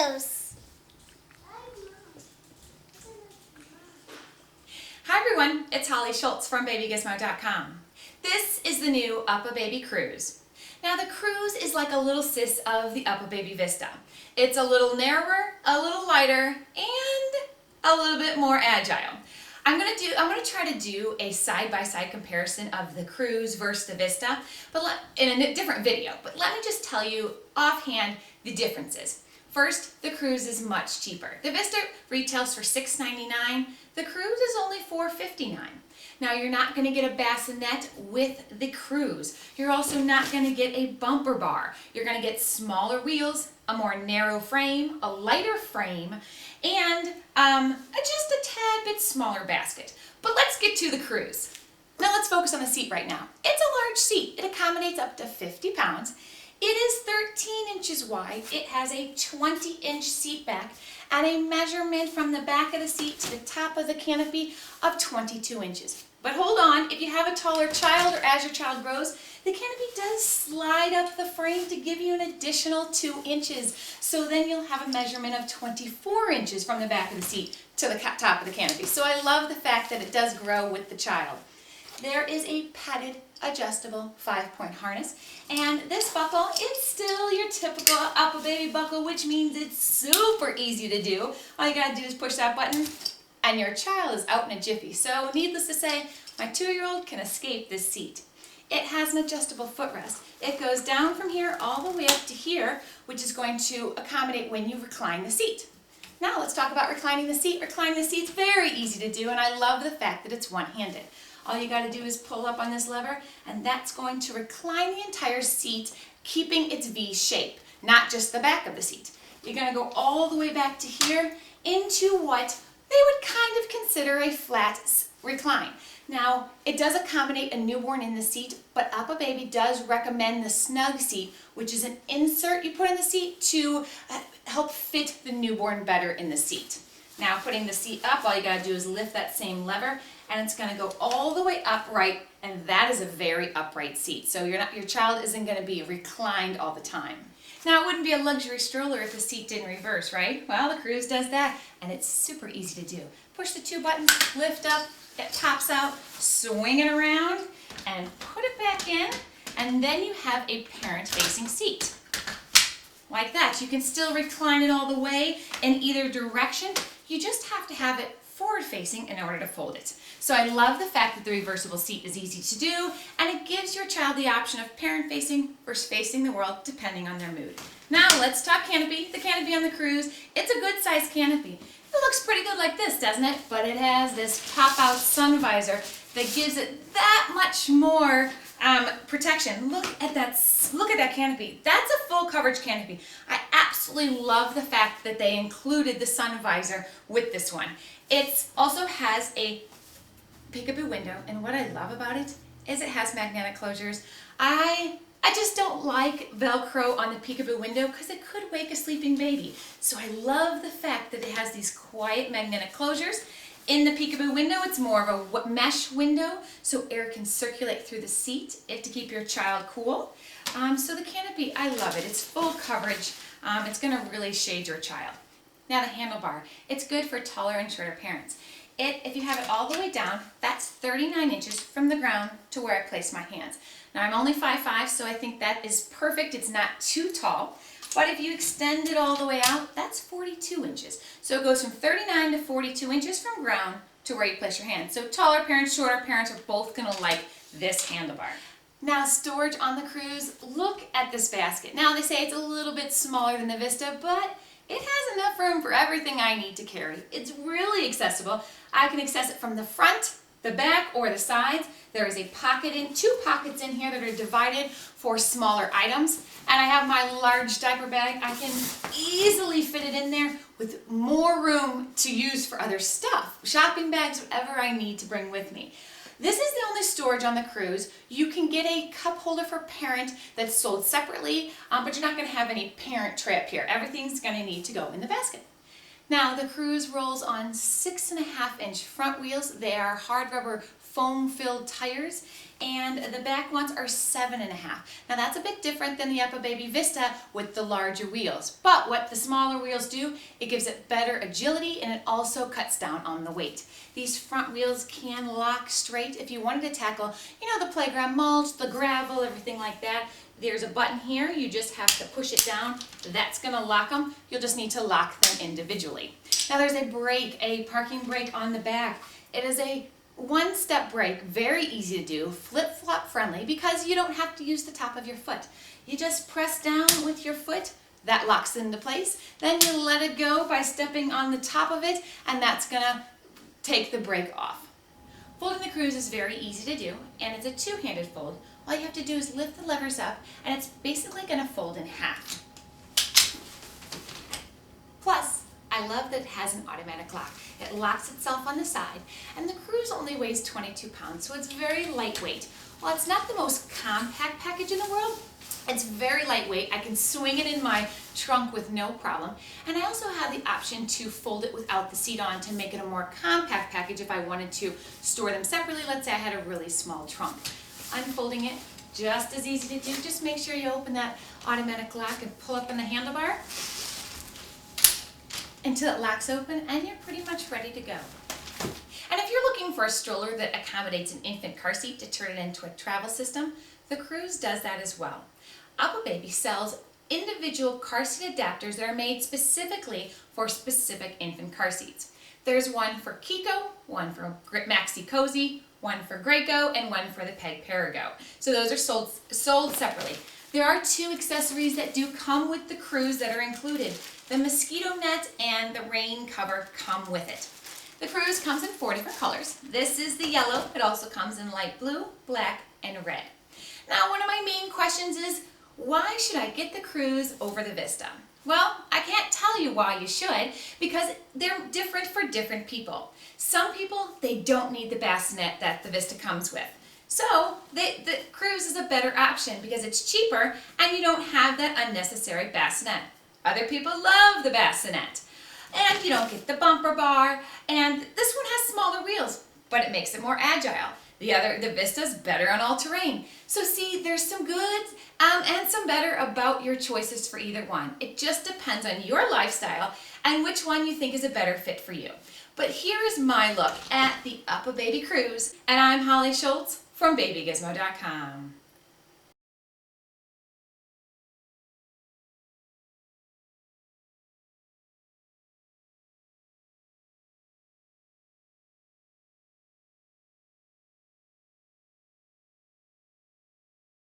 Cruise. Hi everyone, it's Holly Schultz from babygizmo.com. This is the new UPPAbaby Cruz. Now the Cruz is like a little sis of the UPPAbaby Vista. It's a little narrower, a little lighter, and a little bit more agile. I'm going to try to do a side-by-side comparison of the Cruz versus the Vista, but in a different video. But let me just tell you offhand the differences. First, the Cruz is much cheaper. The Vista retails for $6.99. The Cruz is only $4.59. Now you're not going to get a bassinet with the Cruz. You're also not going to get a bumper bar. You're going to get smaller wheels, a more narrow frame, a lighter frame, and just a tad bit smaller basket. But let's get to the Cruz. Now let's focus on the seat right now. It's a large seat. It accommodates up to 50 pounds. It is 13 inches wide. It has a 20-inch seat back and a measurement from the back of the seat to the top of the canopy of 22 inches. But hold on, if you have a taller child or as your child grows, the canopy does slide up the frame to give you an additional 2 inches. So then you'll have a measurement of 24 inches from the back of the seat to the top of the canopy. So I love the fact that it does grow with the child. There is a padded adjustable 5-point harness, and this buckle is still your typical UPPAbaby buckle, which means it's super easy to do. All you gotta do is push that button and your child is out in a jiffy. So needless to say, my 2-year-old can escape this seat. It has an adjustable footrest. It goes down from here all the way up to here, which is going to accommodate when you recline the seat. Now let's talk about reclining the seat. Reclining the seat's very easy to do, and I love the fact that it's one-handed. All you got to do is pull up on this lever, and that's going to recline the entire seat, keeping its V shape, not just the back of the seat. You're going to go all the way back to here into what they would kind of consider a flat recline. Now, it does accommodate a newborn in the seat, but UPPAbaby does recommend the snug seat, which is an insert you put in the seat to help fit the newborn better in the seat. Now, putting the seat up, all you got to do is lift that same lever, and it's going to go all the way upright, and that is a very upright seat. So your child isn't going to be reclined all the time. Now, it wouldn't be a luxury stroller if the seat didn't reverse, right? Well, the Cruz does that, and it's super easy to do. Push the 2 buttons, lift up, it pops out, swing it around, and put it back in, and then you have a parent-facing seat. Like that. You can still recline it all the way in either direction. You just have to have it forward-facing in order to fold it. So I love the fact that the reversible seat is easy to do, and it gives your child the option of parent-facing versus facing the world, depending on their mood. Now let's talk canopy. The canopy on the Cruz, it's a good-sized canopy. It looks pretty good like this, doesn't it? But it has this pop-out sun visor that gives it that much more protection. Look at that canopy. That's a full coverage canopy. I absolutely love the fact that they included the sun visor with this one. It also has a peekaboo window, and what I love about it is it has magnetic closures. I just don't like Velcro on the peekaboo window because it could wake a sleeping baby. So I love the fact that it has these quiet magnetic closures. In the peekaboo window, it's more of a mesh window, so air can circulate through the seat to keep your child cool. So the canopy, I love it. It's full coverage. It's going to really shade your child. Now the handlebar, it's good for taller and shorter parents. If you have it all the way down, that's 39 inches from the ground to where I place my hands. Now I'm only 5'5", so I think that is perfect. It's not too tall. But if you extend it all the way out, that's 42 inches. So it goes from 39 to 42 inches from ground to where you place your hands. So taller parents, shorter parents are both going to like this handlebar. Now storage on the Cruz, look at this basket. Now they say it's a little bit smaller than the Vista, but it has enough room for everything I need to carry. It's really accessible. I can access it from the front, the back, or the sides. There is a pocket 2 pockets in here that are divided for smaller items. And I have my large diaper bag. I can easily fit it in there with more room to use for other stuff. Shopping bags, whatever I need to bring with me. This is the only storage on the Cruz. You can get a cup holder for parent that's sold separately, but you're not going to have any parent tray up here. Everything's going to need to go in the basket. Now the Cruz rolls on 6.5-inch front wheels. They are hard rubber foam-filled tires. and the back ones are 7.5. Now that's a bit different than the UPPAbaby Vista with the larger wheels, but what the smaller wheels do, it gives it better agility and it also cuts down on the weight. These front wheels can lock straight if you wanted to tackle, the playground mulch, the gravel, everything like that. There's a button here, you just have to push it down. That's gonna lock them. You'll just need to lock them individually. Now there's a brake, a parking brake on the back. It is a one-step brake, very easy to do, flip-flop friendly because you don't have to use the top of your foot. You just press down with your foot, that locks into place. Then you let it go by stepping on the top of it, and that's gonna take the brake off. Folding the Cruz is very easy to do, and it's a two-handed fold. All you have to do is lift the levers up, and it's basically gonna fold in half. Plus, I love that it has an automatic lock. It locks itself on the side, and the Cruz only weighs 22 pounds, so it's very lightweight. While it's not the most compact package in the world, it's very lightweight. I can swing it in my trunk with no problem. And I also have the option to fold it without the seat on to make it a more compact package if I wanted to store them separately. Let's say I had a really small trunk. Unfolding it, just as easy to do. Just make sure you open that automatic lock and pull up on the handlebar until it locks open, and you're pretty much ready to go. And if you're looking for a stroller that accommodates an infant car seat to turn it into a travel system, the Cruz does that as well. UPPAbaby sells individual car seat adapters that are made specifically for specific infant car seats. There's one for Kiko, one for Maxi Cozy, one for Graco, and one for the Peg Perigo. So those are sold separately. There are 2 accessories that do come with the Cruz that are included. The mosquito net and the rain cover come with it. The Cruz comes in 4 different colors. This is the yellow. It also comes in light blue, black, and red. Now, one of my main questions is, why should I get the Cruz over the Vista? Well, I can't tell you why you should, because they're different for different people. Some people, they don't need the bassinet that the Vista comes with. So, the Cruz is a better option because it's cheaper and you don't have that unnecessary bassinet. Other people love the bassinet. And you don't get the bumper bar, and this one has smaller wheels, but it makes it more agile. The Vista's better on all terrain. So see, there's some good and some better about your choices for either one. It just depends on your lifestyle and which one you think is a better fit for you. But here is my look at the UPPAbaby Cruz, and I'm Holly Schultz from BabyGizmo.com.